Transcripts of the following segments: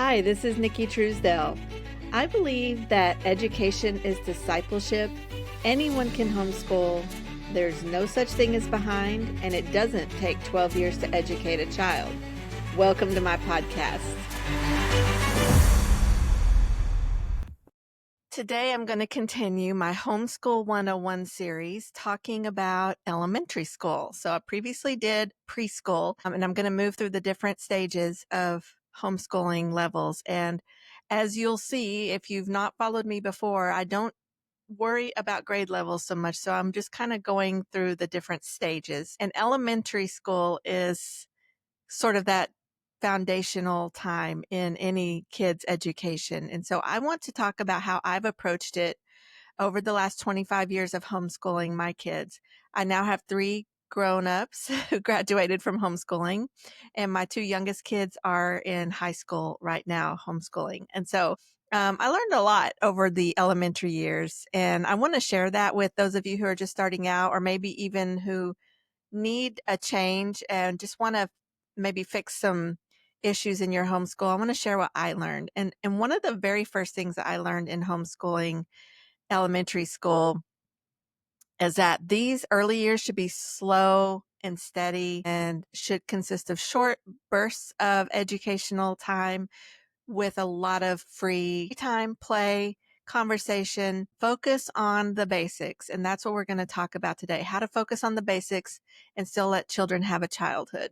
Hi, this is Nicki Truesdell. I believe that education is discipleship. Anyone can homeschool. There's no such thing as behind, and it doesn't take 12 years to educate a child. Welcome to my podcast. Today, I'm going to continue my Homeschool 101 series talking about elementary school. So I previously did preschool, and I'm going to move through the different stages of homeschooling levels. And as you'll see, if you've not followed me before, I don't worry about grade levels so much. So I'm just kind of going through the different stages. And elementary school is sort of that foundational time in any kid's education. And so I want to talk about how I've approached it over the last 25 years of homeschooling my kids. I now have 3 grown-ups who graduated from homeschooling, and my 2 youngest kids are in high school right now homeschooling. And so I learned a lot over the elementary years, and I want to share that with those of you who are just starting out, or maybe even who need a change and just want to maybe fix some issues in your homeschool. I want to share what I learned. And one of the very first things that I learned in homeschooling elementary school is that these early years should be slow and steady and should consist of short bursts of educational time with a lot of free time, play, conversation. Focus on the basics. And that's what we're going to talk about today, how to focus on the basics and still let children have a childhood.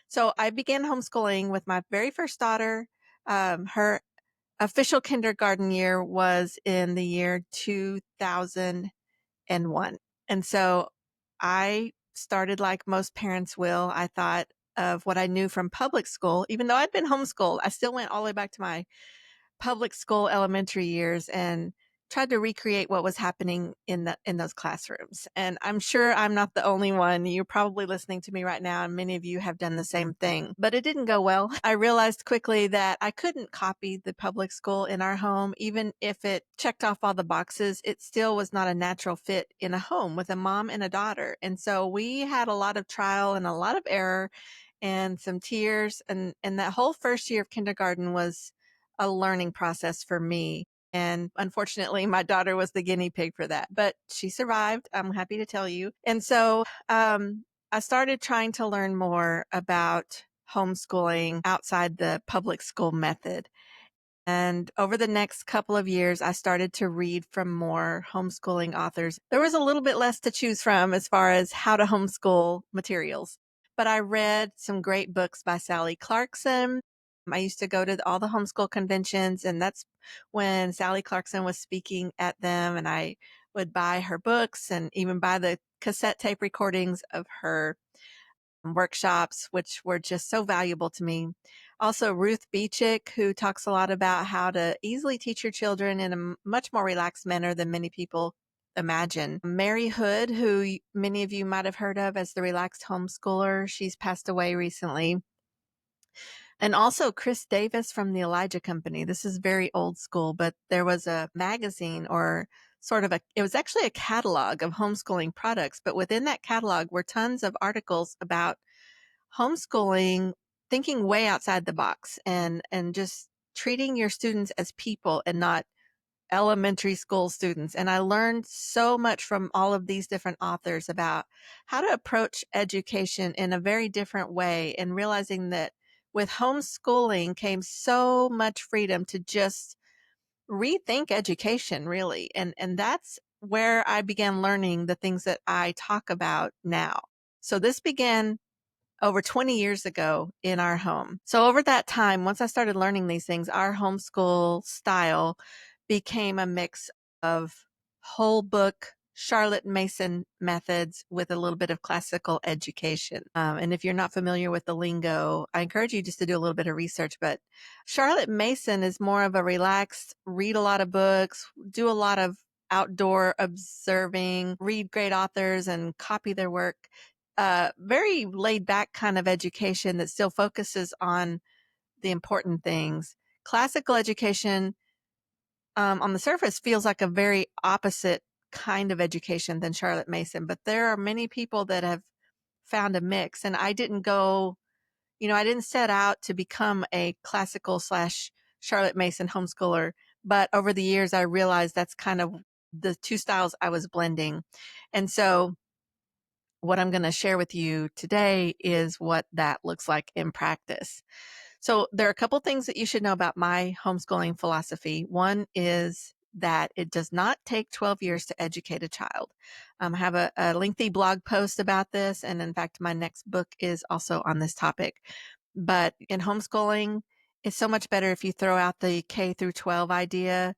So I began homeschooling with my very first daughter. Her official kindergarten year was in the year 2001. And so I started like most parents will. I thought of what I knew from public school. Even though I'd been homeschooled, I still went all the way back to my public school elementary years and tried to recreate what was happening in those classrooms. And I'm sure I'm not the only one. You're probably listening to me right now, and many of you have done the same thing. But it didn't go well. I realized quickly that I couldn't copy the public school in our home. Even if it checked off all the boxes, it still was not a natural fit in a home with a mom and a daughter. And so we had a lot of trial and a lot of error and some tears. And that whole first year of kindergarten was a learning process for me. And unfortunately, my daughter was the guinea pig for that, but she survived. I'm happy to tell you. And so I started trying to learn more about homeschooling outside the public school method. And over the next couple of years, I started to read from more homeschooling authors. There was a little bit less to choose from as far as how to homeschool materials, but I read some great books by Sally Clarkson. I used to go to all the homeschool conventions, and that's when Sally Clarkson was speaking at them, and I would buy her books and even buy the cassette tape recordings of her workshops, which were just so valuable to me. Also, Ruth Beechick, who talks a lot about how to easily teach your children in a much more relaxed manner than many people imagine. Mary Hood, who many of you might have heard of as the relaxed homeschooler. She's passed away recently. And also Chris Davis from the Elijah Company. This is very old school, but there was a magazine or it was actually a catalog of homeschooling products, but within that catalog were tons of articles about homeschooling, thinking way outside the box and just treating your students as people and not elementary school students. And I learned so much from all of these different authors about how to approach education in a very different way, and realizing that with homeschooling came so much freedom to just rethink education, really. And that's where I began learning the things that I talk about now. So this began over 20 years ago in our home. So over that time, once I started learning these things, our homeschool style became a mix of whole book Charlotte Mason methods with a little bit of classical education. And if you're not familiar with the lingo, I encourage you just to do a little bit of research. But Charlotte Mason is more of a relaxed, read a lot of books, do a lot of outdoor observing, read great authors and copy their work. Very laid back kind of education that still focuses on the important things. Classical education, on the surface, feels like a very opposite kind of education than Charlotte Mason, but there are many people that have found a mix. And I didn't set out to become a classical slash Charlotte Mason homeschooler, but over the years, I realized that's kind of the two styles I was blending. And so what I'm going to share with you today is what that looks like in practice. So, there are a couple things that you should know about my homeschooling philosophy. One is that it does not take 12 years to educate a child. I have a lengthy blog post about this. And in fact, my next book is also on this topic. But in homeschooling, it's so much better if you throw out the K through 12 idea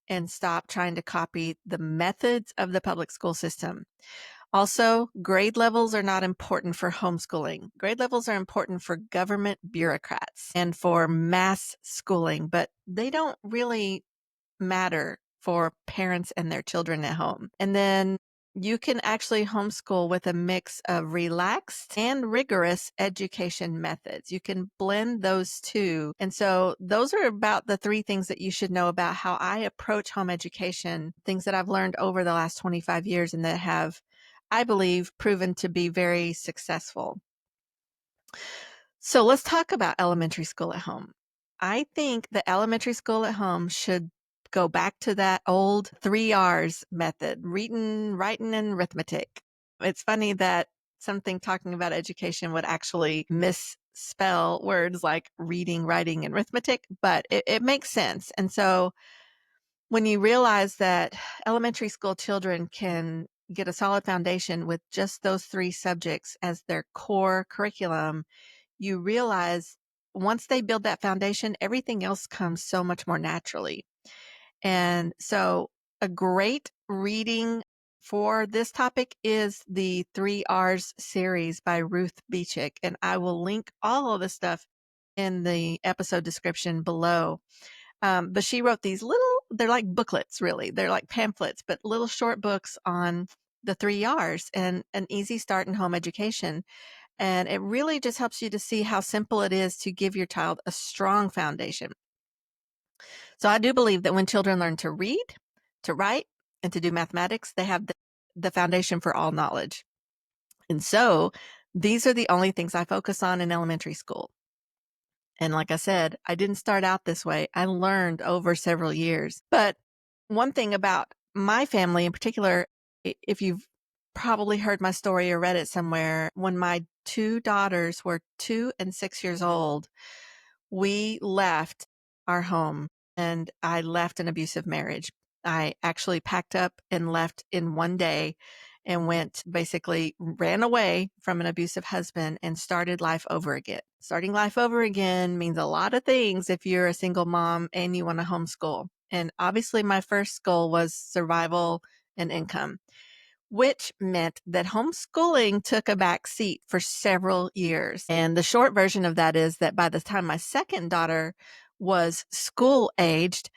and stop trying to copy the methods of the public school system. Also, grade levels are not important for homeschooling. Grade levels are important for government bureaucrats and for mass schooling, but they don't really matter for parents and their children at home. And then you can actually homeschool with a mix of relaxed and rigorous education methods. You can blend those two. And so those are about the three things that you should know about how I approach home education, things that I've learned over the last 25 years and that have, I believe, proven to be very successful. So let's talk about elementary school at home. I think the elementary school at home should go back to that old 3 R's method, reading, writing, and arithmetic. It's funny that something talking about education would actually misspell words like reading, writing, and arithmetic, but it makes sense. And so when you realize that elementary school children can get a solid foundation with just those three subjects as their core curriculum, you realize once they build that foundation, everything else comes so much more naturally. And so, a great reading for this topic is the 3 R's series by Ruth Beechick. And I will link all of the stuff in the episode description below. But she wrote these they're like booklets, really. They're like pamphlets, but little short books on the 3 R's and an easy start in home education. And it really just helps you to see how simple it is to give your child a strong foundation. So I do believe that when children learn to read, to write, and to do mathematics, they have the foundation for all knowledge. And so these are the only things I focus on in elementary school. And like I said, I didn't start out this way. I learned over several years. But one thing about my family in particular, if you've probably heard my story or read it somewhere, when my two daughters were 2 and 6 years old, we left our home and I left an abusive marriage. I actually packed up and left in one day and basically ran away from an abusive husband and started life over again. Starting life over again means a lot of things if you're a single mom and you want to homeschool. And obviously, my first goal was survival and income, which meant that homeschooling took a back seat for several years. And the short version of that is that by the time my second daughter was school aged,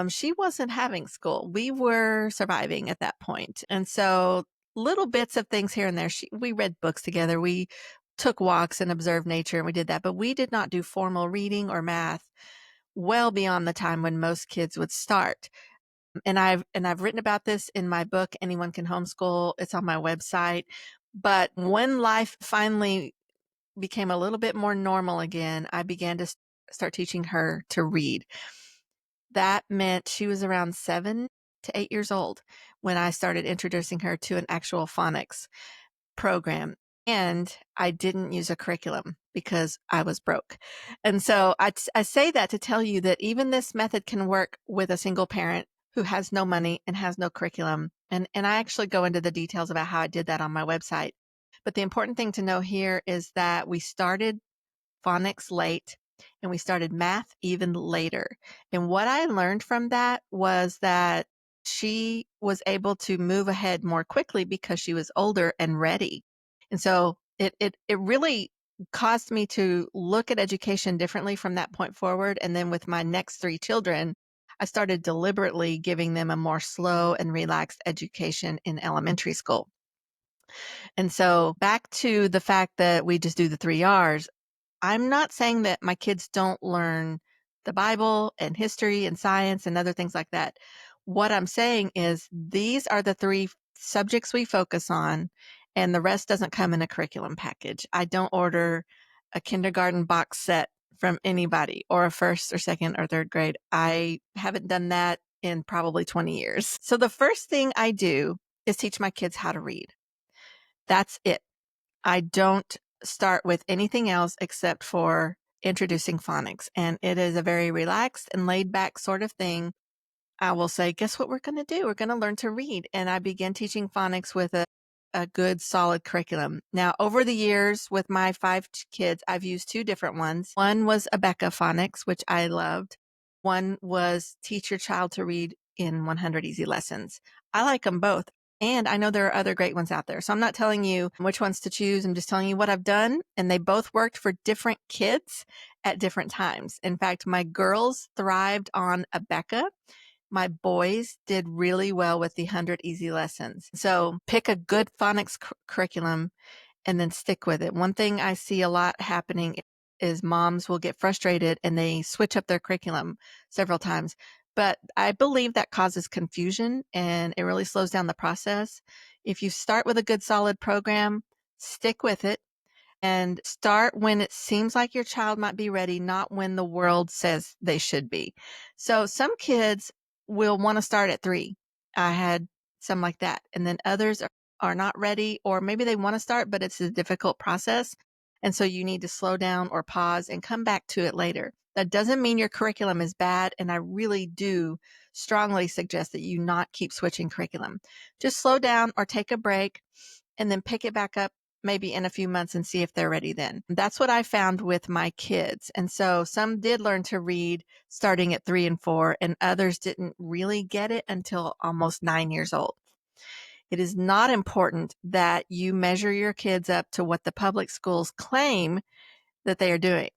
she wasn't having school. We were surviving at that point. And so little bits of things here and there. We read books together. We took walks and observed nature and we did that, but we did not do formal reading or math well beyond the time when most kids would start. And I've written about this in my book, Anyone Can Homeschool. It's on my website. But when life finally became a little bit more normal again, I began to start teaching her to read. That meant she was around 7 to 8 years old when I started introducing her to an actual phonics program. And I didn't use a curriculum because I was broke. And so I say that to tell you that even this method can work with a single parent who has no money and has no curriculum. And I actually go into the details about how I did that on my website. But the important thing to know here is that we started phonics late and we started math even later. And what I learned from that was that she was able to move ahead more quickly because she was older and ready. And so it really caused me to look at education differently from that point forward. And then with my next three children, I started deliberately giving them a more slow and relaxed education in elementary school. And so back to the fact that we just do the 3 R's, I'm not saying that my kids don't learn the Bible and history and science and other things like that. What I'm saying is these are the three subjects we focus on, and the rest doesn't come in a curriculum package. I don't order a kindergarten box set from anybody, or a first or second or third grade. I haven't done that in probably 20 years. So the first thing I do is teach my kids how to read. That's it. I don't start with anything else except for introducing phonics. And it is a very relaxed and laid back sort of thing. I will say, guess what we're going to do? We're going to learn to read. And I began teaching phonics with a good, solid curriculum. Now, over the years with my 5 kids, I've used 2 different ones. One was Abeka Phonics, which I loved. One was Teach Your Child to Read in 100 Easy Lessons. I like them both. And I know there are other great ones out there. So I'm not telling you which ones to choose. I'm just telling you what I've done. And they both worked for different kids at different times. In fact, my girls thrived on Abeka. My boys did really well with the 100 Easy Lessons. So pick a good phonics curriculum and then stick with it. One thing I see a lot happening is moms will get frustrated and they switch up their curriculum several times. But I believe that causes confusion and it really slows down the process. If you start with a good solid program, stick with it and start when it seems like your child might be ready, not when the world says they should be. So some kids will want to start at 3. I had some like that. And then others are not ready, or maybe they want to start, but it's a difficult process. And so you need to slow down or pause and come back to it later. That doesn't mean your curriculum is bad. And I really do strongly suggest that you not keep switching curriculum. Just slow down or take a break and then pick it back up maybe in a few months and see if they're ready then. That's what I found with my kids. And so some did learn to read starting at 3 and 4, and others didn't really get it until almost 9 years old. It is not important that you measure your kids up to what the public schools claim that they are doing.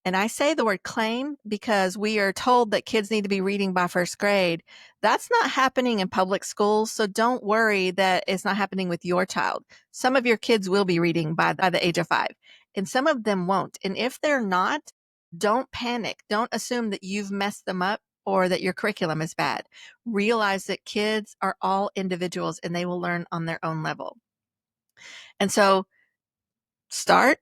And I say the word claim because we are told that kids need to be reading by first grade. That's not happening in public schools. So don't worry that it's not happening with your child. Some of your kids will be reading by the age of 5, and some of them won't. And if they're not, don't panic. Don't assume that you've messed them up or that your curriculum is bad. Realize that kids are all individuals and they will learn on their own level. And so start,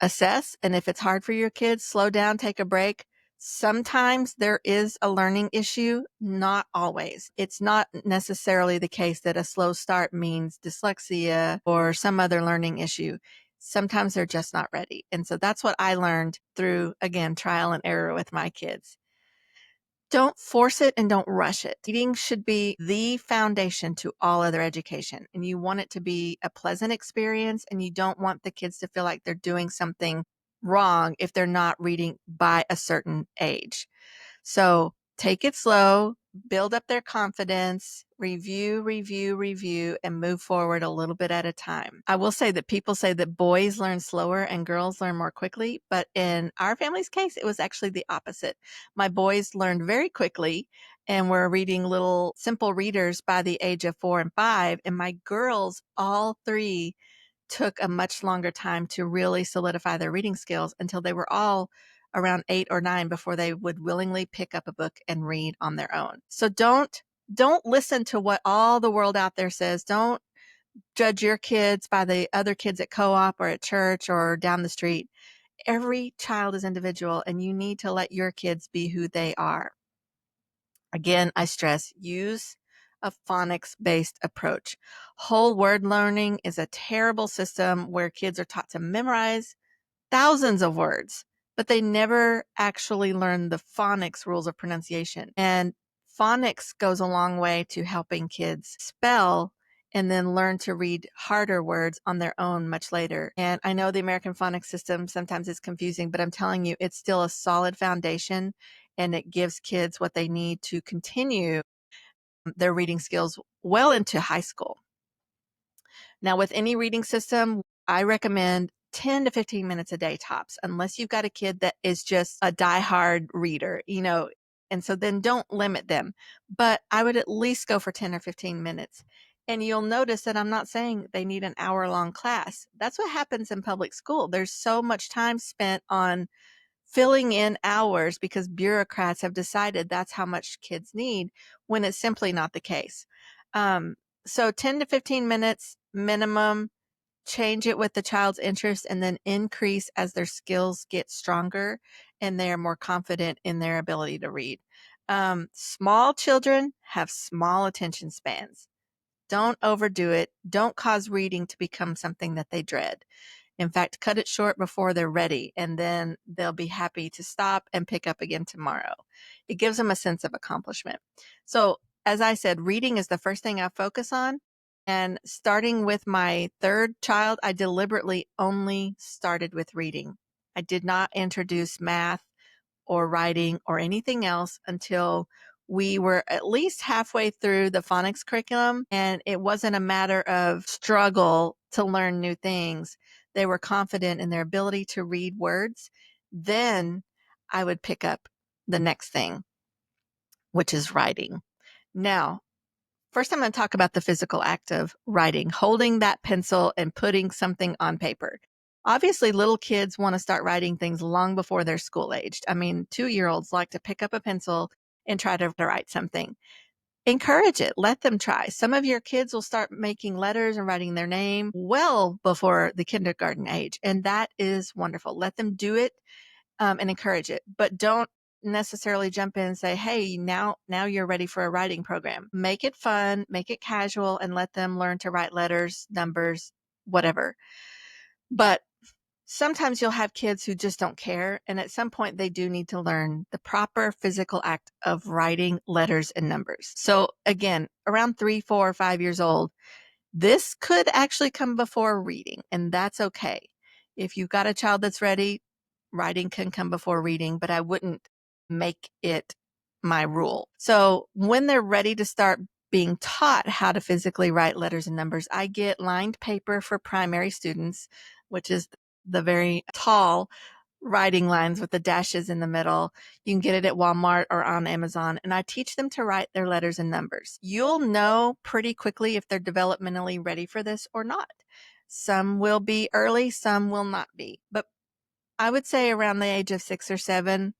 assess, and if it's hard for your kids, slow down, take a break. Sometimes there is a learning issue, not always. It's not necessarily the case that a slow start means dyslexia or some other learning issue. Sometimes they're just not ready. And so that's what I learned through, again, trial and error with my kids. Don't force it and don't rush it. Reading should be the foundation to all other education. And you want it to be a pleasant experience, and you don't want the kids to feel like they're doing something wrong if they're not reading by a certain age. So take it slow, build up their confidence, review, and move forward a little bit at a time. I will say that people say that boys learn slower and girls learn more quickly, but in our family's case, it was actually the opposite. My boys learned very quickly and were reading little simple readers by the age of 4 and 5, and my girls, all 3, took a much longer time to really solidify their reading skills until they were all around 8 or 9 before they would willingly pick up a book and read on their own. So don't listen to what all the world out there says. Don't judge your kids by the other kids at co-op or at church or down the street. Every child is individual, and you need to let your kids be who they are. Again, I stress, use a phonics-based approach. Whole word learning is a terrible system where kids are taught to memorize thousands of words, but they never actually learn the phonics rules of pronunciation. And phonics goes a long way to helping kids spell and then learn to read harder words on their own much later. And I know the American phonics system sometimes is confusing, but I'm telling you, it's still a solid foundation, and it gives kids what they need to continue their reading skills well into high school. Now, with any reading system, I recommend 10 to 15 minutes a day tops, unless you've got a kid that is just a diehard reader, and so then don't limit them. But I would at least go for 10 or 15 minutes. And you'll notice that I'm not saying they need an hour-long class. That's what happens in public school. There's so much time spent on filling in hours because bureaucrats have decided that's how much kids need, when it's simply not the case. So 10 to 15 minutes minimum, change it with the child's interest, and then increase as their skills get stronger. and they are more confident in their ability to read. Small children have small attention spans. Don't overdo it. Don't cause reading to become something that they dread. In fact, cut it short before they're ready, and then they'll be happy to stop and pick up again tomorrow. It gives them a sense of accomplishment. So, as I said, reading is the first thing I focus on. And starting with my third child, I deliberately only started with reading. I did not introduce math or writing or anything else until we were at least halfway through the phonics curriculum. And it wasn't a matter of struggle to learn new things. They were confident in their ability to read words. Then I would pick up the next thing, which is writing. Now, first, I'm going to talk about the physical act of writing, holding that pencil and putting something on paper. Obviously, little kids want to start writing things long before they're school aged. I mean, 2-year-olds like to pick up a pencil and try to write something. Encourage it. Let them try. Some of your kids will start making letters and writing their name well before the kindergarten age. And that is wonderful. Let them do it and encourage it, but don't necessarily jump in and say, hey, now you're ready for a writing program. Make it fun, make it casual, and let them learn to write letters, numbers, whatever. But sometimes you'll have kids who just don't care. And at some point, they do need to learn the proper physical act of writing letters and numbers. So again, around 3, 4, 5 years old, this could actually come before reading, and that's okay. If you've got a child that's ready, writing can come before reading, but I wouldn't make it my rule. So when they're ready to start being taught how to physically write letters and numbers, I get lined paper for primary students, which is the very tall writing lines with the dashes in the middle. You can get it at Walmart or on Amazon, and I teach them to write their letters and numbers. You'll know pretty quickly if they're developmentally ready for this or not. Some will be early, some will not be. But I would say around the age of 6 or 7,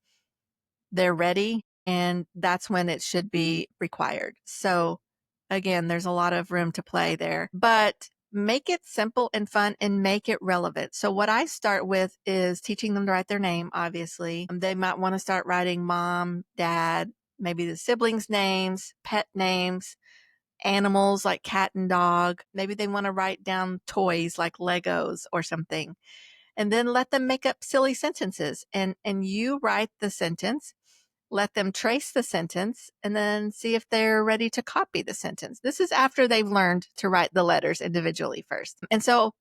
they're ready, and that's when it should be required. So again, there's a lot of room to play there, but make it simple and fun and make it relevant. So what I start with is teaching them to write their name. Obviously, they might want to start writing mom, dad, maybe the siblings' names, pet names, animals like cat and dog. Maybe they want to write down toys like Legos or something, and then let them make up silly sentences, and you write the sentence. Let them trace the sentence and then see if they're ready to copy the sentence. This is after they've learned to write the letters individually first. And so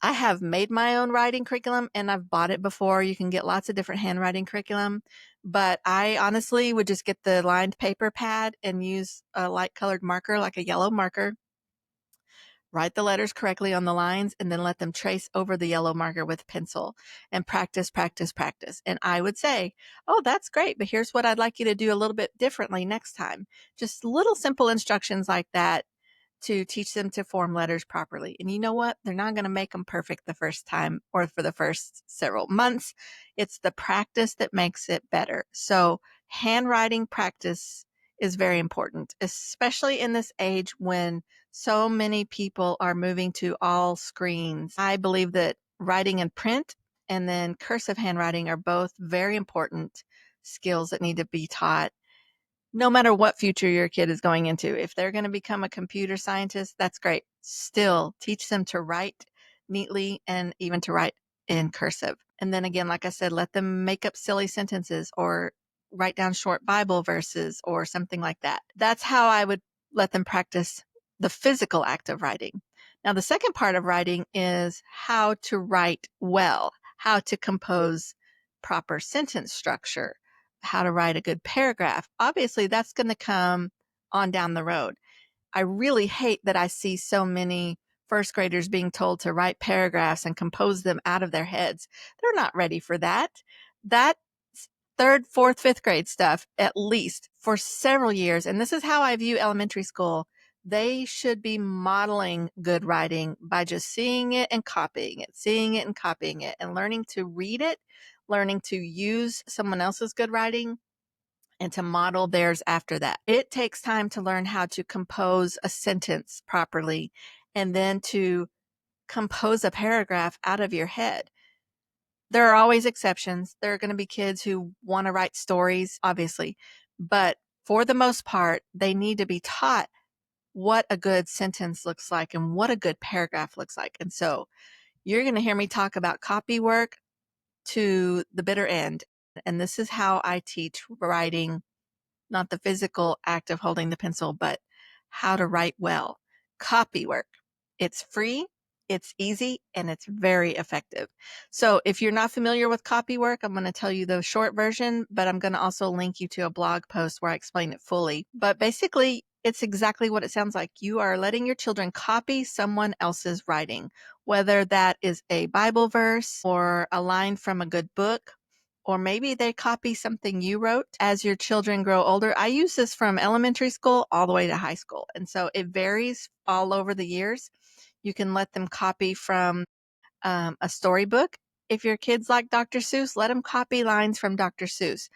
I have made my own writing curriculum, and I've bought it before. You can get lots of different handwriting curriculum, but I honestly would just get the lined paper pad and use a light colored marker, like a yellow marker. Write the letters correctly on the lines, and then let them trace over the yellow marker with pencil and practice, practice, practice. And I would say, oh, that's great, but here's what I'd like you to do a little bit differently next time. Just little simple instructions like that to teach them to form letters properly. And you know what? They're not going to make them perfect the first time or for the first several months. It's the practice that makes it better. So handwriting practice is very important, especially in this age when so many people are moving to all screens. I believe that writing in print and then cursive handwriting are both very important skills that need to be taught no matter what future your kid is going into. If they're going to become a computer scientist, that's great. Still teach them to write neatly and even to write in cursive. And then again, like I said, let them make up silly sentences or write down short Bible verses or something like that. That's how I would let them practice the physical act of writing. Now, the second part of writing is how to write well, how to compose proper sentence structure, how to write a good paragraph. Obviously, that's going to come on down the road. I really hate that I see so many first graders being told to write paragraphs and compose them out of their heads. They're not ready for that. That's third, fourth, fifth grade stuff, at least for several years. And this is how I view elementary school. They should be modeling good writing by just seeing it and copying it, seeing it and copying it, and learning to read it, learning to use someone else's good writing and to model theirs after that. It takes time to learn how to compose a sentence properly and then to compose a paragraph out of your head. There are always exceptions. There are going to be kids who want to write stories, obviously, but for the most part, they need to be taught what a good sentence looks like and what a good paragraph looks like. And so you're going to hear me talk about copy work to the bitter end. And this is how I teach writing, not the physical act of holding the pencil, but how to write well. Copy work. It's free, it's easy, and it's very effective. So if you're not familiar with copy work, I'm going to tell you the short version, but I'm going to also link you to a blog post where I explain it fully. But basically, it's exactly what it sounds like. You are letting your children copy someone else's writing, whether that is a Bible verse or a line from a good book, or maybe they copy something you wrote as your children grow older. I use this from elementary school all the way to high school. And so it varies all over the years. You can let them copy from a storybook. If your kids like Dr. Seuss, let them copy lines from Dr. Seuss.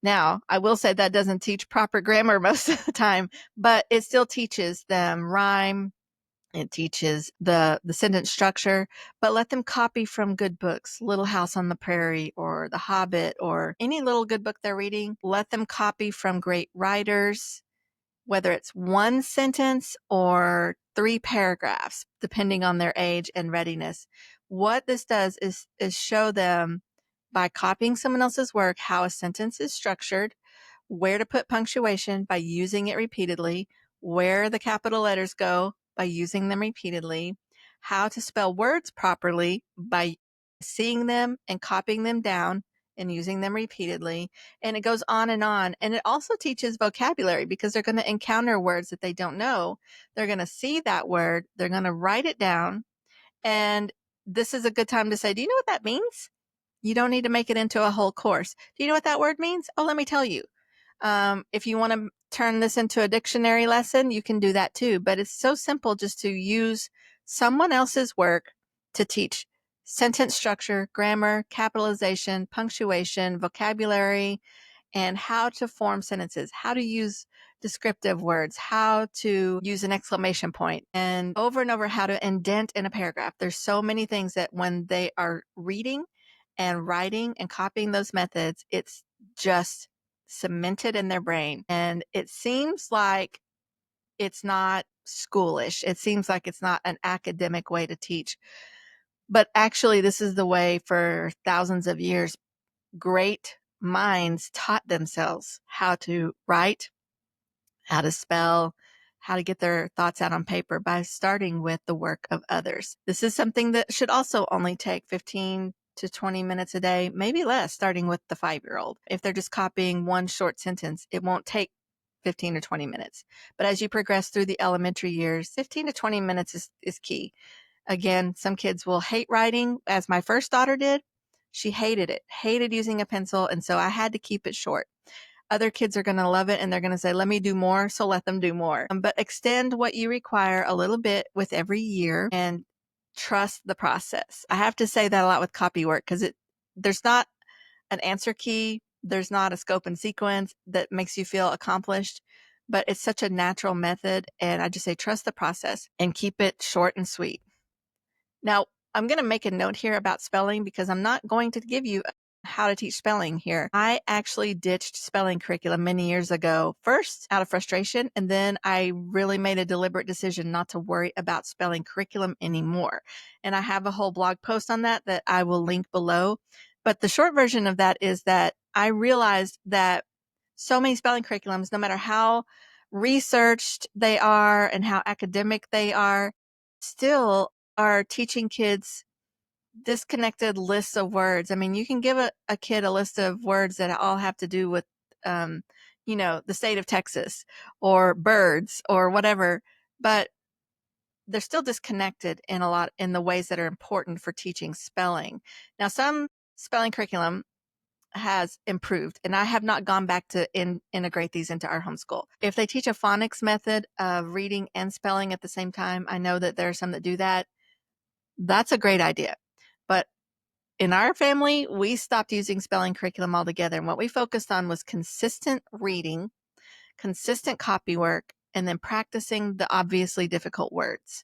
Now, I will say that doesn't teach proper grammar most of the time, but it still teaches them rhyme. It teaches the sentence structure, but let them copy from good books, Little House on the Prairie or The Hobbit or any little good book they're reading. Let them copy from great writers, whether it's one sentence or 3 paragraphs, depending on their age and readiness. What this does is show them by copying someone else's work how a sentence is structured, where to put punctuation by using it repeatedly, where the capital letters go by using them repeatedly, how to spell words properly by seeing them and copying them down and using them repeatedly. And it goes on. And it also teaches vocabulary because they're going to encounter words that they don't know. They're going to see that word. They're going to write it down. And this is a good time to say, do you know what that means? You don't need to make it into a whole course. Do you know what that word means? Oh, let me tell you. If you want to turn this into a dictionary lesson, you can do that too. But it's so simple just to use someone else's work to teach sentence structure, grammar, capitalization, punctuation, vocabulary, and how to form sentences, how to use descriptive words, how to use an exclamation point, and over how to indent in a paragraph. There's so many things that when they are reading and writing and copying those methods, it's just cemented in their brain. And it seems like it's not schoolish. It seems like it's not an academic way to teach. But actually, this is the way for thousands of years great minds taught themselves how to write, how to spell, how to get their thoughts out on paper by starting with the work of others. This is something that should also only take 15 to 20 minutes a day, maybe less, starting with the 5-year-old. If they're just copying one short sentence, it won't take 15 or 20 minutes. But as you progress through the elementary years, 15 to 20 minutes is key. Again, some kids will hate writing, as my first daughter did. She hated it, hated using a pencil, and so I had to keep it short. Other kids are going to love it and they're going to say, let me do more, so let them do more. But extend what you require a little bit with every year and trust the process. I have to say that a lot with copy work because there's not an answer key, there's not a scope and sequence that makes you feel accomplished, but it's such a natural method. And I just say, trust the process and keep it short and sweet. Now, I'm going to make a note here about spelling because I'm not going to give you how to teach spelling here. I actually ditched spelling curriculum many years ago, first out of frustration, and then I really made a deliberate decision not to worry about spelling curriculum anymore. And I have a whole blog post on that I will link below. But the short version of that is that I realized that so many spelling curriculums, no matter how researched they are and how academic they are, still are teaching kids disconnected lists of words. I mean, you can give a kid a list of words that all have to do with, the state of Texas or birds or whatever, but they're still disconnected in the ways that are important for teaching spelling. Now, some spelling curriculum has improved, and I have not gone back to integrate these into our homeschool. If they teach a phonics method of reading and spelling at the same time, I know that there are some that do that. That's a great idea. But in our family, we stopped using spelling curriculum altogether. And what we focused on was consistent reading, consistent copy work, and then practicing the obviously difficult words.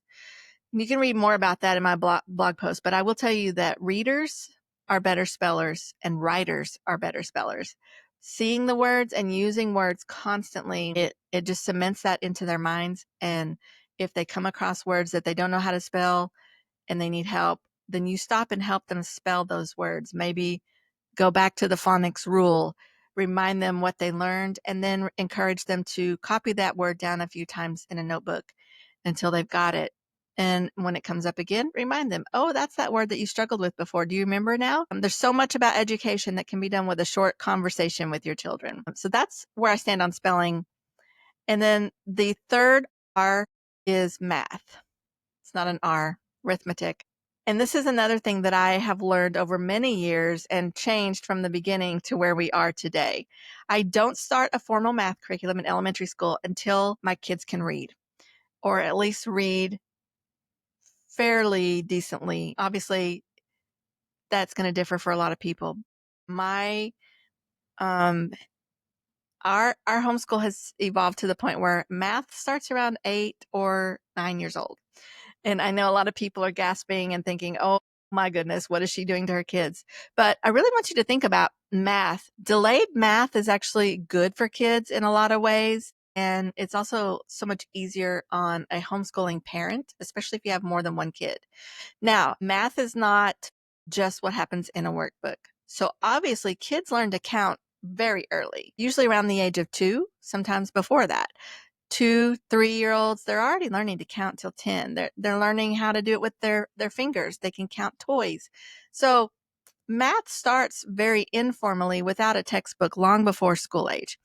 You can read more about that in my blog post, but I will tell you that readers are better spellers and writers are better spellers. Seeing the words and using words constantly, it just cements that into their minds. And if they come across words that they don't know how to spell and they need help, then you stop and help them spell those words. Maybe go back to the phonics rule, remind them what they learned, and then encourage them to copy that word down a few times in a notebook until they've got it. And when it comes up again, remind them, oh, that's that word that you struggled with before. Do you remember now? There's so much about education that can be done with a short conversation with your children. So that's where I stand on spelling. And then the third R is math. It's not an R, arithmetic. And this is another thing that I have learned over many years and changed from the beginning to where we are today. I don't start a formal math curriculum in elementary school until my kids can read, or at least read fairly decently. Obviously, that's going to differ for a lot of people. My um our homeschool has evolved to the point where math starts around 8 or 9 years old. And I know a lot of people are gasping and thinking, oh my goodness, what is she doing to her kids? But I really want you to think about math. Delayed math is actually good for kids in a lot of ways. And it's also so much easier on a homeschooling parent, especially if you have more than one kid. Now, math is not just what happens in a workbook. So obviously, kids learn to count very early, usually around the age of 2, sometimes before that. 2, 3-year olds, they're already learning to count till 10. They're learning how to do it with their fingers. They can count toys. So math starts very informally without a textbook long before school age.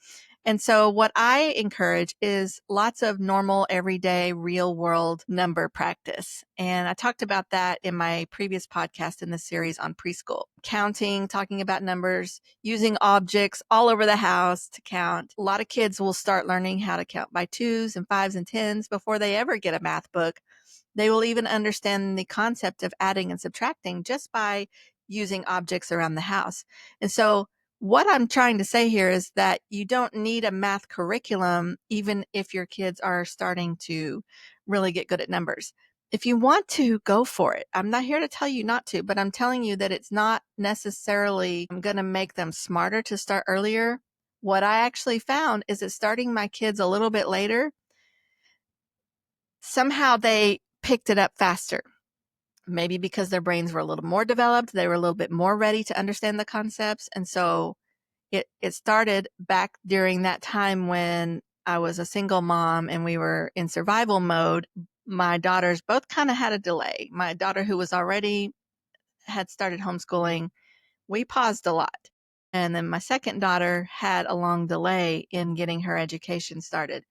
And so what I encourage is lots of normal, everyday, real world number practice. And I talked about that in my previous podcast in the series on preschool. Counting, talking about numbers, using objects all over the house to count. A lot of kids will start learning how to count by 2s and 5s and 10s before they ever get a math book. They will even understand the concept of adding and subtracting just by using objects around the house. And so what I'm trying to say here is that you don't need a math curriculum, even if your kids are starting to really get good at numbers. If you want to, go for it. I'm not here to tell you not to, but I'm telling you that it's not necessarily going to make them smarter to start earlier. What I actually found is that starting my kids a little bit later, somehow they picked it up faster. Maybe because their brains were a little more developed, they were a little bit more ready to understand the concepts. And so it started back during that time when I was a single mom and we were in survival mode. My daughters both kind of had a delay. My daughter, who was already had started homeschooling, we paused a lot. And then my second daughter had a long delay in getting her education started.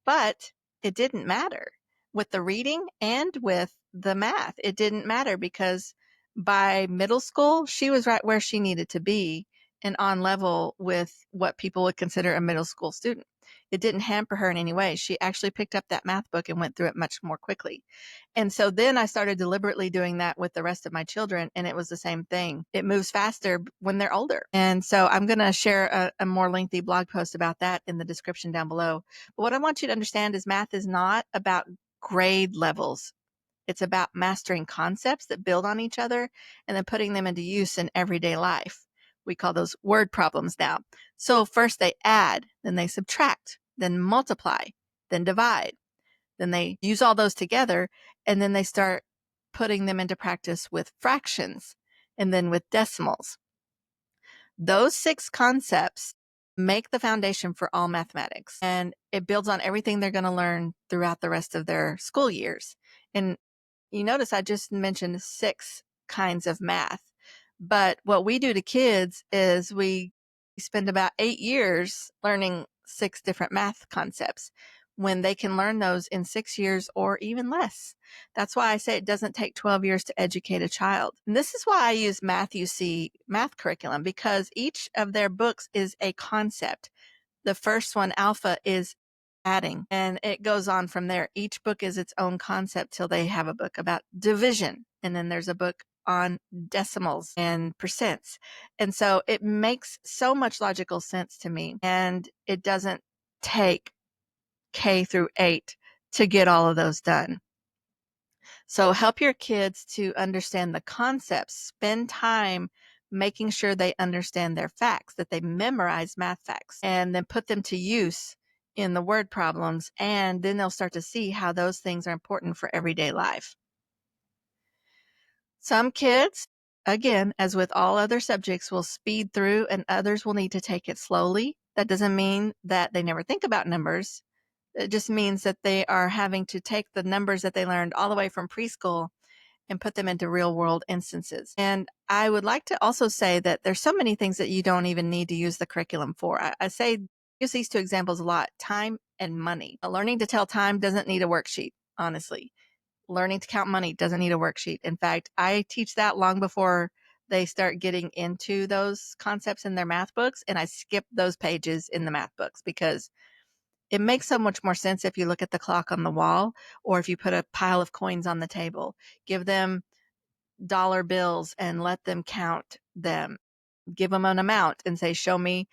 But it didn't matter with the reading and with the math. It didn't matter because by middle school, she was right where she needed to be and on level with what people would consider a middle school student. It didn't hamper her in any way. She actually picked up that math book and went through it much more quickly. And so then I started deliberately doing that with the rest of my children, and it was the same thing. It moves faster when they're older. And so I'm going to share a more lengthy blog post about that in the description down below. But what I want you to understand is math is not about grade levels. It's about mastering concepts that build on each other and then putting them into use in everyday life. We call those word problems now. So first they add, then they subtract, then multiply, then divide. Then they use all those together, and then they start putting them into practice with fractions and then with decimals. Those 6 concepts make the foundation for all mathematics, and it builds on everything they're going to learn throughout the rest of their school years. And you notice I just mentioned 6 kinds of math, but what we do to kids is we spend about 8 years learning 6 different math concepts when they can learn those in 6 years or even less. That's why I say it doesn't take 12 years to educate a child. And this is why I use Math UC math curriculum, because each of their books is a concept. The first one, Alpha, is adding, and it goes on from there. Each book is its own concept till they have a book about division, and then there's a book on decimals and percents. And so it makes so much logical sense to me, and it doesn't take K through 8 to get all of those done. So help your kids to understand the concepts. Spend time making sure they understand their facts, that they memorize math facts, and then put them to use in the word problems. And then they'll start to see how those things are important for everyday life. Some kids, again, as with all other subjects, will speed through and others will need to take it slowly. That doesn't mean that they never think about numbers. It just means that they are having to take the numbers that they learned all the way from preschool and put them into real world instances. And I would like to also say that there's so many things that you don't even need to use the curriculum for. I say use these two examples a lot: time and money. Learning to tell time doesn't need a worksheet, honestly. Learning to count money doesn't need a worksheet. In fact, I teach that long before they start getting into those concepts in their math books, and I skip those pages in the math books because it makes so much more sense if you look at the clock on the wall or if you put a pile of coins on the table. Give them dollar bills and let them count them. Give them an amount and say, show me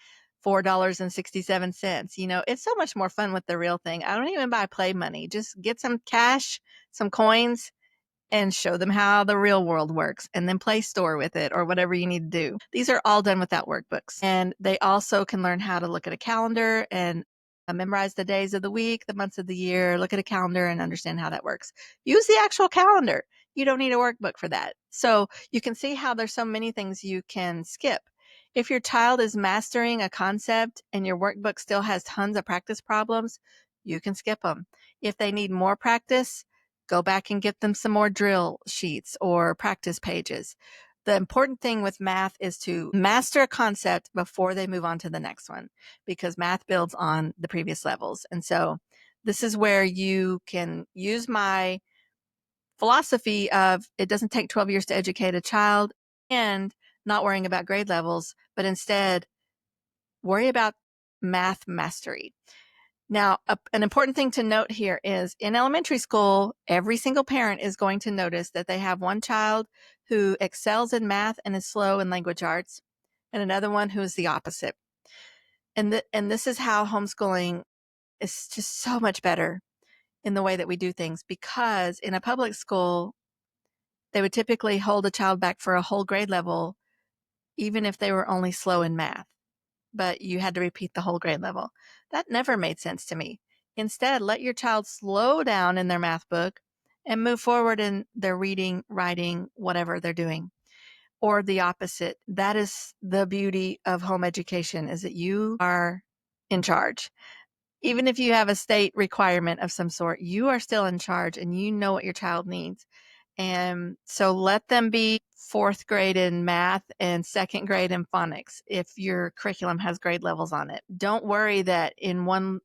$4.67. It's so much more fun with the real thing. I don't even buy play money. Just get some cash, some coins, and show them how the real world works, and then play store with it or whatever you need to do. These are all done without workbooks. And they also can learn how to look at a calendar and memorize the days of the week, the months of the year, look at a calendar and understand how that works. Use the actual calendar. You don't need a workbook for that. So you can see how there's so many things you can skip. If your child is mastering a concept and your workbook still has tons of practice problems, you can skip them. If they need more practice, go back and get them some more drill sheets or practice pages. The important thing with math is to master a concept before they move on to the next one, because math builds on the previous levels. And so this is where you can use my philosophy of it doesn't take 12 years to educate a child, and not worrying about grade levels, but instead worry about math mastery. Now, an important thing to note here is in elementary school, every single parent is going to notice that they have one child who excels in math and is slow in language arts, and another one who is the opposite. And this is how homeschooling is just so much better in the way that we do things, because in a public school, they would typically hold a child back for a whole grade level, even if they were only slow in math, but you had to repeat the whole grade level. That never made sense to me. Instead, let your child slow down in their math book and move forward in their reading, writing, whatever they're doing. Or the opposite. That is the beauty of home education, is that you are in charge. Even if you have a state requirement of some sort, you are still in charge and you know what your child needs. And so let them be fourth grade in math and second grade in phonics if your curriculum has grade levels on it. Don't worry that in one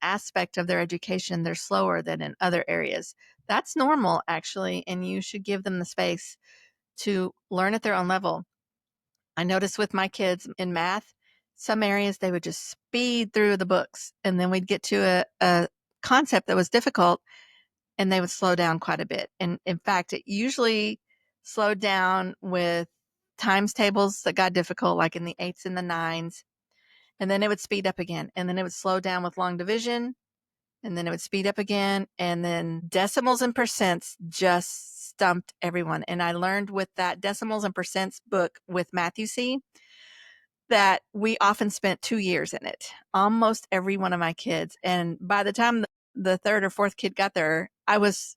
aspect of their education they're slower than in other areas. That's normal, actually, and you should give them the space to learn at their own level. I noticed with my kids in math, some areas they would just speed through the books, and then we'd get to a concept that was difficult and they would slow down quite a bit. And in fact, it usually slowed down with times tables that got difficult, like in the eights and the nines. And then it would speed up again. And then it would slow down with long division. And then it would speed up again. And then decimals and percents just stumped everyone. And I learned with that decimals and percents book with Matthew C. that we often spent 2 years in it, almost every one of my kids. And by the time the third or fourth kid got there, I was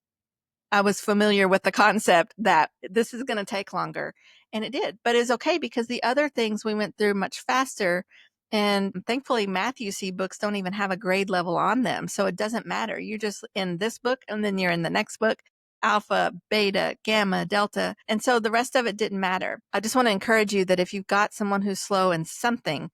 familiar with the concept that this is going to take longer. And it did, but it's okay because the other things we went through much faster. And thankfully, Matthew C books don't even have a grade level on them. So it doesn't matter. You're just in this book and then you're in the next book, alpha, beta, gamma, delta. And so the rest of it didn't matter. I just want to encourage you that if you've got someone who's slow in something,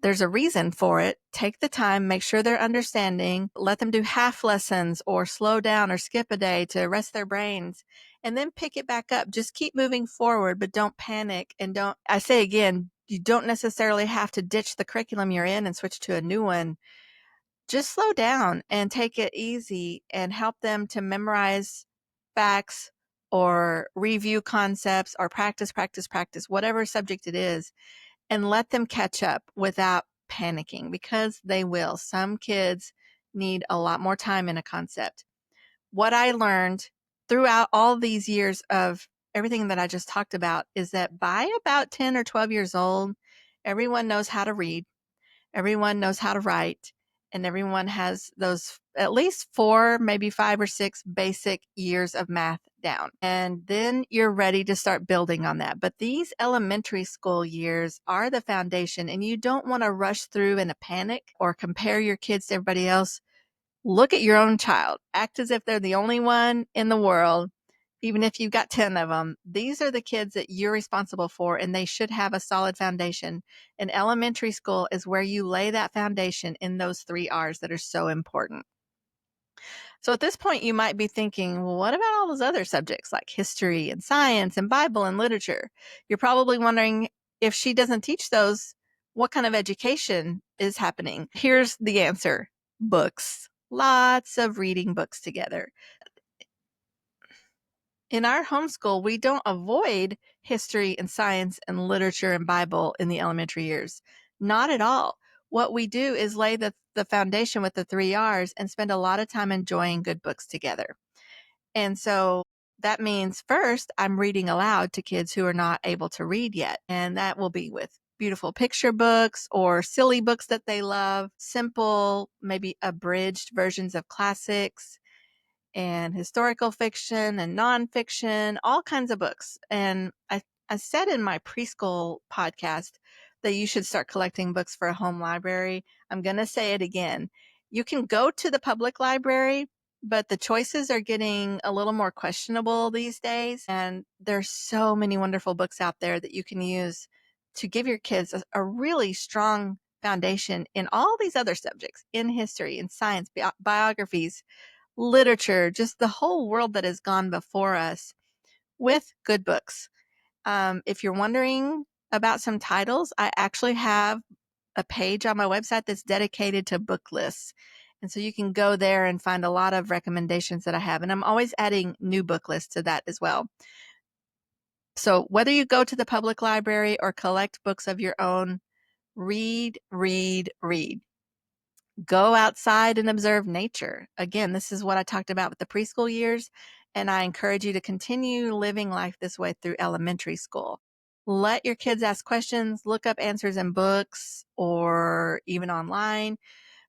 there's a reason for it. Take the time, make sure they're understanding, let them do half lessons or slow down or skip a day to rest their brains, and then pick it back up. Just keep moving forward, but don't panic. And I say again, you don't necessarily have to ditch the curriculum you're in and switch to a new one. Just slow down and take it easy and help them to memorize facts or review concepts or practice, whatever subject it is, and let them catch up without panicking, because they will. Some kids need a lot more time in a concept. What I learned throughout all these years of everything that I just talked about is that by about 10 or 12 years old, everyone knows how to read, everyone knows how to write, and everyone has those at least 4, maybe 5 or 6 basic years of math down. And then you're ready to start building on that. But these elementary school years are the foundation, and you don't want to rush through in a panic or compare your kids to everybody else. Look at your own child. Act as if they're the only one in the world, even if you've got 10 of them. These are the kids that you're responsible for, and they should have a solid foundation. And elementary school is where you lay that foundation in those 3 R's that are so important. So at this point, you might be thinking, well, what about all those other subjects like history and science and Bible and literature? You're probably wondering, if she doesn't teach those, what kind of education is happening? Here's the answer: books. Lots of reading books together. In our homeschool, we don't avoid history and science and literature and Bible in the elementary years. Not at all. What we do is lay the foundation with the 3 R's and spend a lot of time enjoying good books together. And so that means first, I'm reading aloud to kids who are not able to read yet. And that will be with beautiful picture books or silly books that they love, simple, maybe abridged versions of classics, and historical fiction and nonfiction, all kinds of books. And I said in my preschool podcast that you should start collecting books for a home library. I'm going to say it again. You can go to the public library, but the choices are getting a little more questionable these days. And there's so many wonderful books out there that you can use to give your kids a really strong foundation in all these other subjects, in history, in science, biographies, literature, just the whole world that has gone before us, with good books. If you're wondering about some titles, I actually have a page on my website that's dedicated to book lists. And so you can go there and find a lot of recommendations that I have. And I'm always adding new book lists to that as well. So whether you go to the public library or collect books of your own, read, read, read. Go outside and observe nature. Again, this is what I talked about with the preschool years, and I encourage you to continue living life this way through elementary school. Let your kids ask questions, look up answers in books or even online,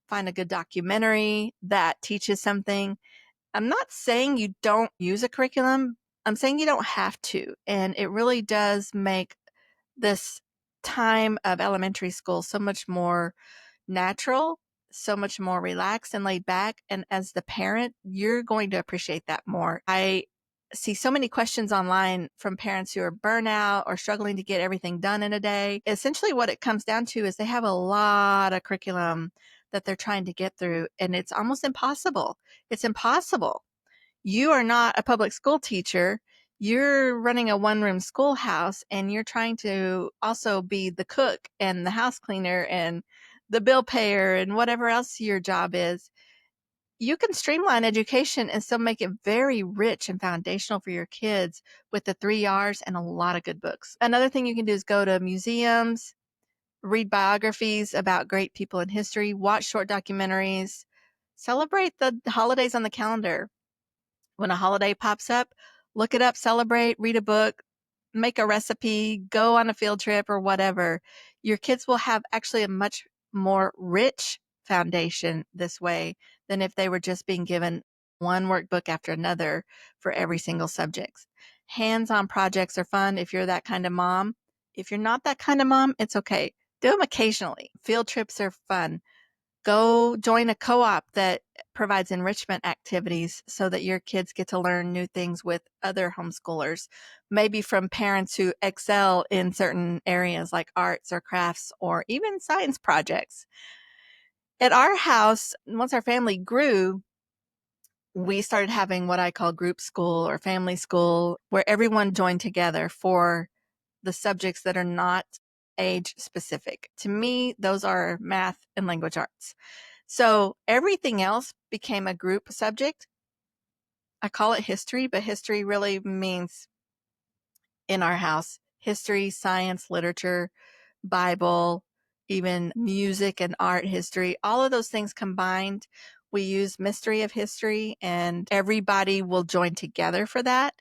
find a good documentary that teaches something. I'm not saying you don't use a curriculum. I'm saying you don't have to, and it really does make this time of elementary school so much more natural, so much more relaxed and laid back. And as the parent, you're going to appreciate that more. I see so many questions online from parents who are burnout or struggling to get everything done in a day. Essentially, what it comes down to is they have a lot of curriculum that they're trying to get through, and it's almost impossible. It's impossible. You are not a public school teacher. You're running a one-room schoolhouse, and you're trying to also be the cook and the house cleaner and the bill payer and whatever else your job is. You can streamline education and still make it very rich and foundational for your kids with the 3 R's and a lot of good books. Another thing you can do is go to museums, read biographies about great people in history, watch short documentaries, celebrate the holidays on the calendar. When a holiday pops up, look it up, celebrate, read a book, make a recipe, go on a field trip or whatever. Your kids will have actually a much more rich foundation this way than if they were just being given one workbook after another for every single subject. Hands-on projects are fun if you're that kind of mom. If you're not that kind of mom, it's okay. Do them occasionally. Field trips are fun. Go join a co-op that provides enrichment activities so that your kids get to learn new things with other homeschoolers, maybe from parents who excel in certain areas like arts or crafts or even science projects. At our house, once our family grew, we started having what I call group school or family school, where everyone joined together for the subjects that are not age specific. To me, those are math and language arts. So everything else became a group subject. I call it history, but history really means, in our house, history, science, literature, Bible, even music and art history, all of those things combined We use Mystery of History, and everybody will join together for that.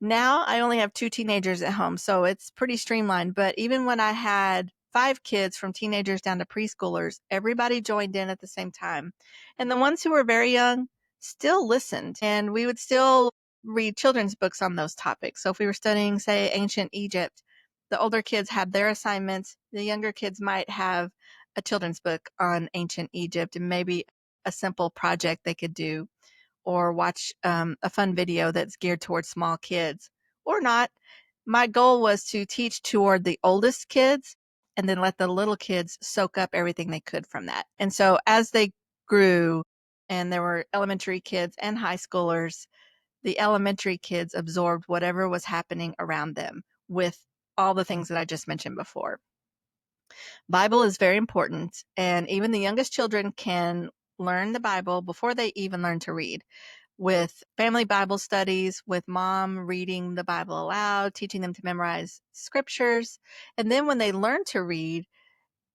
Now I only have 2 teenagers at home, so it's pretty streamlined. But even when I had 5 kids from teenagers down to preschoolers, everybody joined in at the same time. And the ones who were very young still listened, and we would still read children's books on those topics. So if we were studying, say, ancient Egypt, the older kids had their assignments. The younger kids might have a children's book on ancient Egypt and maybe a simple project they could do, or watch a fun video that's geared towards small kids or not. My goal was to teach toward the oldest kids and then let the little kids soak up everything they could from that. And so as they grew, and there were elementary kids and high schoolers, the elementary kids absorbed whatever was happening around them with all the things that I just mentioned before. Bible is very important, and even the youngest children can learn the Bible before they even learn to read, with family Bible studies, with mom reading the Bible aloud, teaching them to memorize scriptures. And then when they learn to read,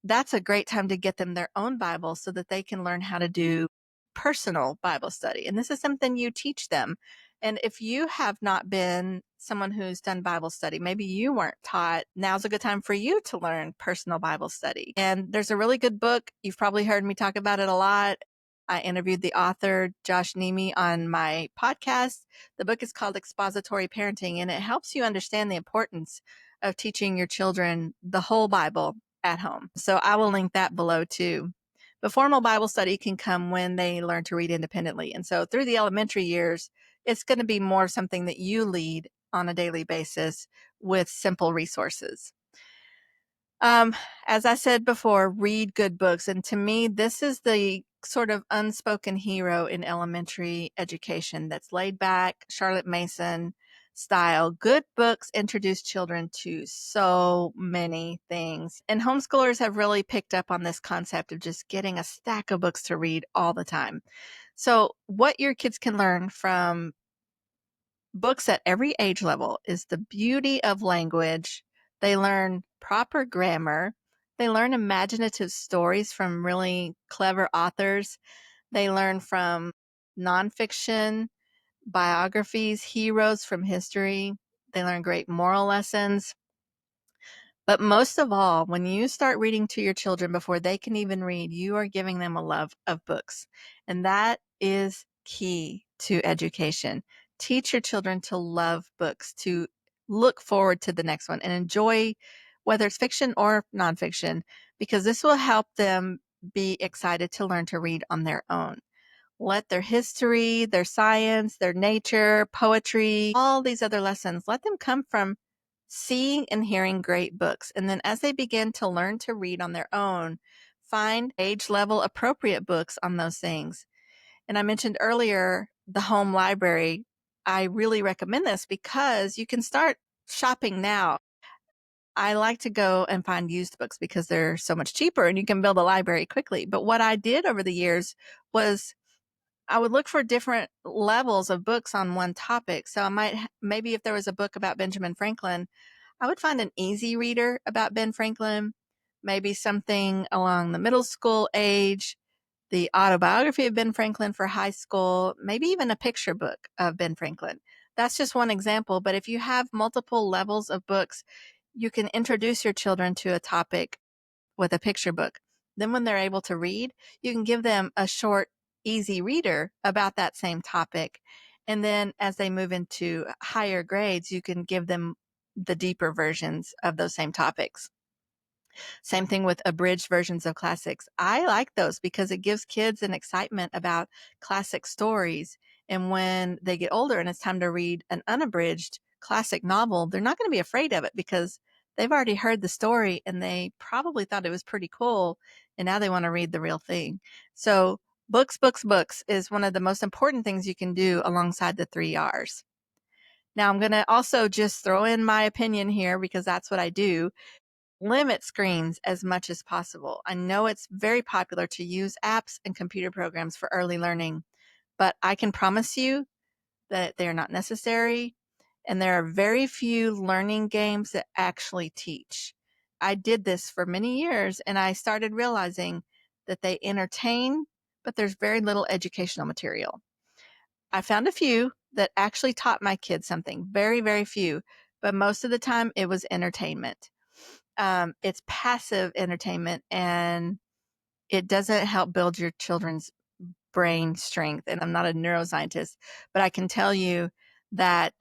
that's a great time to get them their own Bible so that they can learn how to do personal Bible study. And this is something you teach them. And if you have not been someone who's done Bible study, maybe you weren't taught, now's a good time for you to learn personal Bible study. And there's a really good book. You've probably heard me talk about it a lot. I interviewed the author, Josh Nemi, on my podcast. The book is called Expository Parenting, and it helps you understand the importance of teaching your children the whole Bible at home. So I will link that below too. But formal Bible study can come when they learn to read independently. And so through the elementary years, it's going to be more something that you lead on a daily basis with simple resources. As I said before, read good books. And to me, this is the sort of unspoken hero in elementary education that's laid back, Charlotte Mason style. Good books introduce children to so many things. And homeschoolers have really picked up on this concept of just getting a stack of books to read all the time. So what your kids can learn from books at every age level is the beauty of language. They learn proper grammar. They learn imaginative stories from really clever authors. They learn from nonfiction, biographies, heroes from history. They learn great moral lessons. But most of all, when you start reading to your children before they can even read, you are giving them a love of books. And that is key to education. Teach your children to love books, to look forward to the next one and enjoy whether it's fiction or nonfiction, because this will help them be excited to learn to read on their own. Let their history, their science, their nature, poetry, all these other lessons, let them come from seeing and hearing great books. And then as they begin to learn to read on their own, find age level appropriate books on those things. And I mentioned earlier the home library. I really recommend this because you can start shopping now. I like to go and find used books because they're so much cheaper and you can build a library quickly. But what I did over the years was I would look for different levels of books on one topic. So I might, maybe if there was a book about Benjamin Franklin, I would find an easy reader about Ben Franklin, maybe something along the middle school age, the autobiography of Ben Franklin for high school, maybe even a picture book of Ben Franklin. That's just one example. But if you have multiple levels of books, you can introduce your children to a topic with a picture book. Then when they're able to read, you can give them a short, easy reader about that same topic. And then as they move into higher grades, you can give them the deeper versions of those same topics. Same thing with abridged versions of classics. I like those because it gives kids an excitement about classic stories. And when they get older and it's time to read an unabridged classic novel, they're not going to be afraid of it because they've already heard the story and they probably thought it was pretty cool. And now they want to read the real thing. So books, books, books is one of the most important things you can do alongside the 3 R's. Now I'm going to also just throw in my opinion here because that's what I do. Limit screens as much as possible. I know it's very popular to use apps and computer programs for early learning, but I can promise you that they are not necessary, and there are very few learning games that actually teach. I did this for many years, and I started realizing that they entertain, but there's very little educational material. I found a few that actually taught my kids something, very, very few, but most of the time it was entertainment. It's passive entertainment, and it doesn't help build your children's brain strength. And I'm not a neuroscientist, but I can tell you that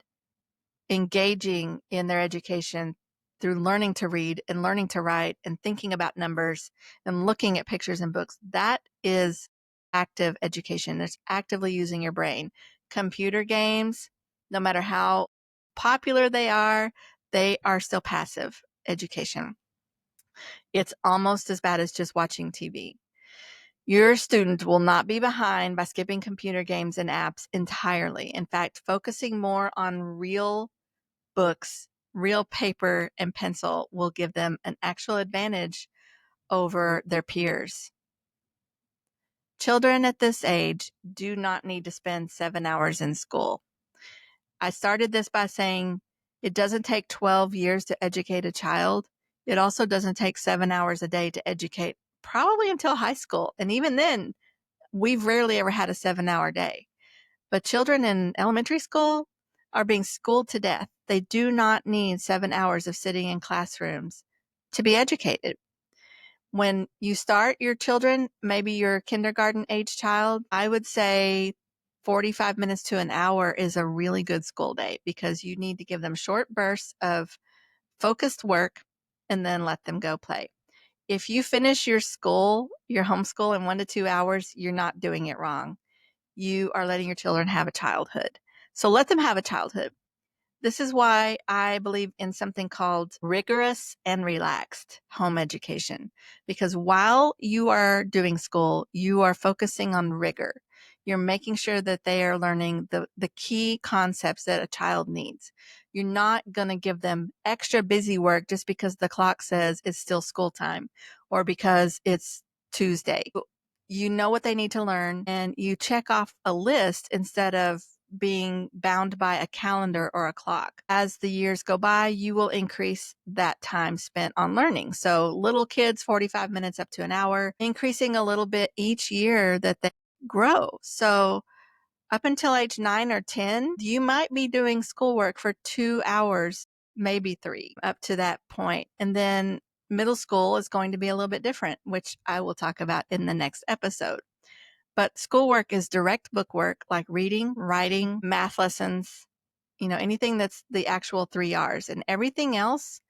engaging in their education through learning to read and learning to write and thinking about numbers and looking at pictures and books, that is active education. It's actively using your brain. Computer games, no matter how popular they are still passive education. It's almost as bad as just watching TV. Your student will not be behind by skipping computer games and apps entirely. In fact, focusing more on real books, real paper and pencil will give them an actual advantage over their peers. Children at this age do not need to spend 7 hours in school. I started this by saying it doesn't take 12 years to educate a child. It also doesn't take 7 hours a day to educate, probably until high school. And even then, we've rarely ever had a 7-hour day. But children in elementary school are being schooled to death. They do not need 7 hours of sitting in classrooms to be educated. When you start your children, maybe your kindergarten age child, I would say 45 minutes to an hour is a really good school day, because you need to give them short bursts of focused work and then let them go play. If you finish your homeschool in 1 to 2 hours, you're not doing it wrong. You are letting your children have a childhood. So let them have a childhood. This is why I believe in something called rigorous and relaxed home education, because while you are doing school, you are focusing on rigor. You're making sure that they are learning the key concepts that a child needs. You're not going to give them extra busy work just because the clock says it's still school time or because it's Tuesday. You know what they need to learn, and you check off a list instead of being bound by a calendar or a clock. As the years go by, you will increase that time spent on learning. So little kids, 45 minutes up to an hour, increasing a little bit each year that they grow. So up until age 9 or 10, you might be doing schoolwork for 2 hours, maybe 3, up to that point. And then middle school is going to be a little bit different, which I will talk about in the next episode. But schoolwork is direct book work, like reading, writing, math lessons, anything that's the actual 3 R's. And everything else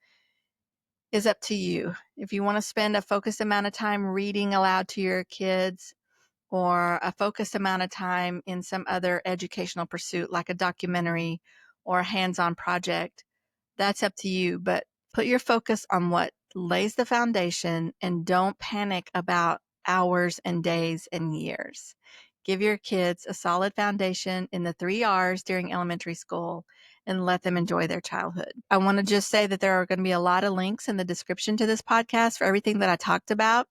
is up to you. If you want to spend a focused amount of time reading aloud to your kids, or a focused amount of time in some other educational pursuit, like a documentary or a hands-on project, that's up to you. But put your focus on what lays the foundation, and don't panic about hours and days and years. Give your kids a solid foundation in the 3 R's during elementary school and let them enjoy their childhood. I want to just say that there are going to be a lot of links in the description to this podcast for everything that I talked about.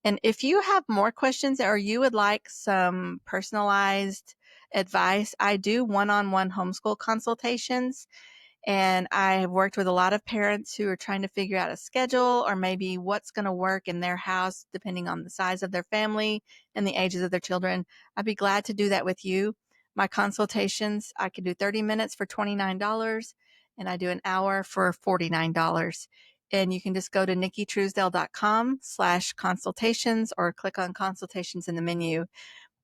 And if you have more questions or you would like some personalized advice, I do one-on-one homeschool consultations. And I have worked with a lot of parents who are trying to figure out a schedule, or maybe what's going to work in their house, depending on the size of their family and the ages of their children. I'd be glad to do that with you. My consultations, I can do 30 minutes for $29, and I do an hour for $49. And you can just go to nickitruesdell.com/consultations, or click on consultations in the menu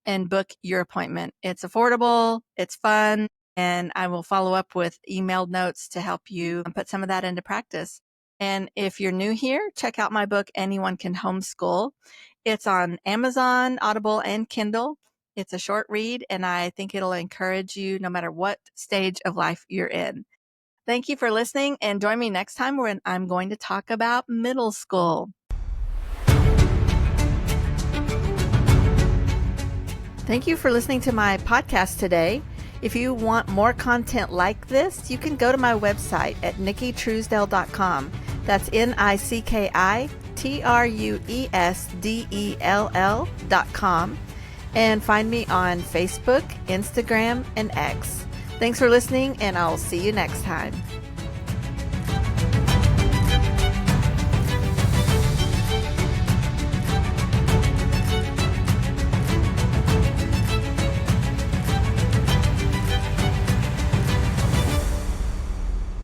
and book your appointment. It's affordable, it's fun, and I will follow up with emailed notes to help you put some of that into practice. And if you're new here, check out my book, Anyone Can Homeschool. It's on Amazon, Audible, and Kindle. It's a short read, and I think it'll encourage you no matter what stage of life you're in. Thank you for listening, and join me next time when I'm going to talk about middle school. Thank you for listening to my podcast today. If you want more content like this, you can go to my website at nickitruesdell.com. That's NICKITRUESDELL.com, and find me on Facebook, Instagram, and X. Thanks for listening, and I'll see you next time.